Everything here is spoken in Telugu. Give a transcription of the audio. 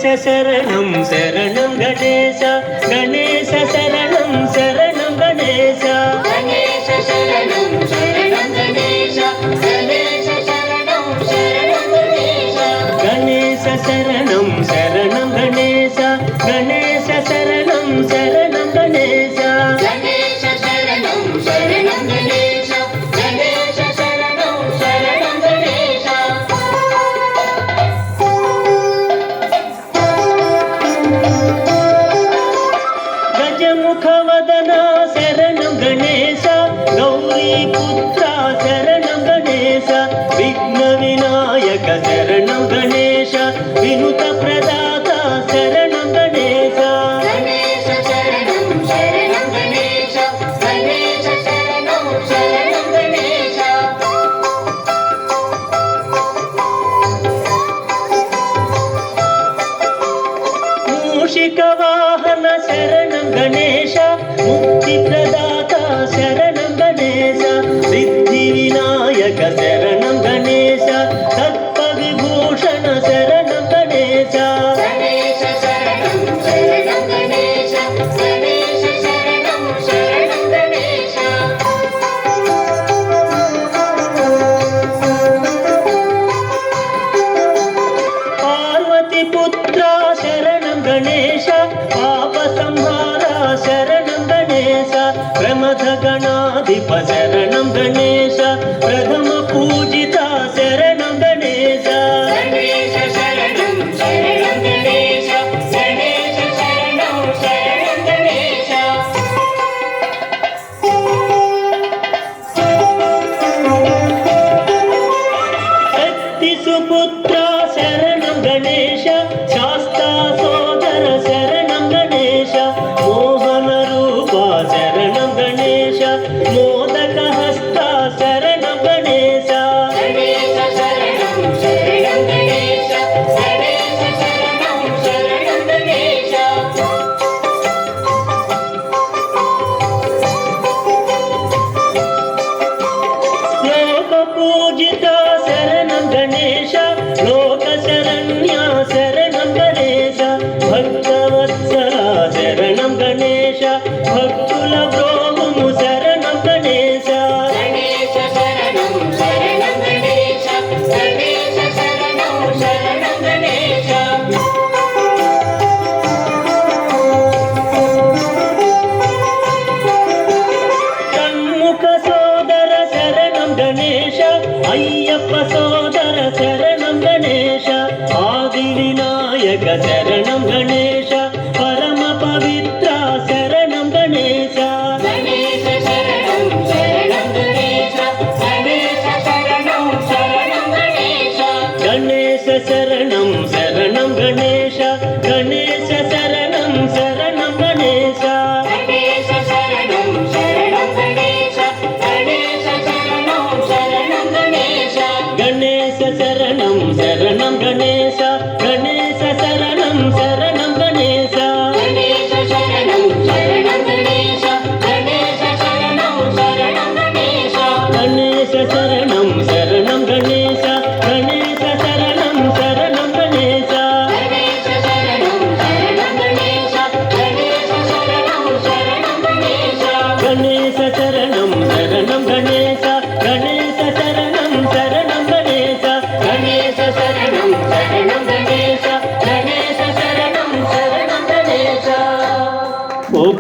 శరణం శరణం గణేశ గణేశ శరణం శరణం గణేశ గణేశ శరణం శరణం గణేశ గణేశ శరణం శరణం గణేశ గణేశ శరణం శరణం గణేశ గణేశ శరణం శరణం గణేశ గణేశ శరణం శరణం గణేశ గణేశ శరణం శరణం గణేశ గజముఖవదన శరణం గణేశ గౌరీపుత్ర శరణం గణేశ విఘ్న వినాయక శరణం గణేశ వినుత ప్రదాత శరణం గణేశ గణేశ శరణం శరణం గణేశ గణేశ శరణం శరణం గణేశ మూషిక వాహన శరణం గణేశ ముక్తి ప్రదాత శరణం గణేశ సిద్ధి వినాయక శరణం గణేశ సర్ప విభూషణ శరణం గణేశ గణేశ శరణం శరణం గణేశ గణేశ శరణం శరణం గణేశ పార్వతి పుత్ర శరణం గణేశ పాప సంహార శరణం గణేశ ప్రమథ గణాధిప శరణం గణేశ ప్రథమ పూజిత శరణం గణేశ గణేశ శరణం శరణం గణేశ గణేశ శరణం శరణం గణేశ శక్తి సుపుత్ర శరణం గణేశ శాస్తా సోదర శరణం గణేశ మోహన రూప శరణం గణేశ మోదక హస్త శరణం గణేశ గణేశ శరణం శరణం గణేశ గణేశ శరణం శరణం గణేశ లోక పూజిత శరణం గణేశ లోక శరణ్య శరణం గణేశ భక్తవత్సల శరణం గణేశ భక్తుల బ్రోహుము శరణం గణేశ గణేశ శరణం శరణం గణేశ గణేశ శరణం శరణం గణేశ షణ్ముఖ సోదర శరణం గణేశ అయ్యప్ప సోదర శరణం గణేశ ఆది వినాయక శరణం గణేశ పరమ పవిత్ర శరణం గణేశ గణేశ శరణం శరణం గణేశ గణేశ శరణం శరణం గణేశ గణేశ శరణం శరణం గణేశ గణేశ శరణం శరణం గణేశ గణేశ శరణం శరణం గణేశ గణేశ శరణం శరణం గణేశ గణేశ శరణం శరణం గణేశ గణేశ శరణం శరణం గణేశ గణేశ శరణం శరణం గణేశ గణేశ శరణం శరణం గణేశ గణేశ శరణం శరణం గణేశ గణేశ శరణం శరణం గణేశ గణేశ శరణం శరణం గణేశ గణేశ శరణం శరణం గణేశ గణేశ శరణం శరణం గణేశ గణేశ శరణం శరణం గణేశ గణేశ శరణం శరణం గణేశ గణేశ శరణం శరణం గణేశ ఓం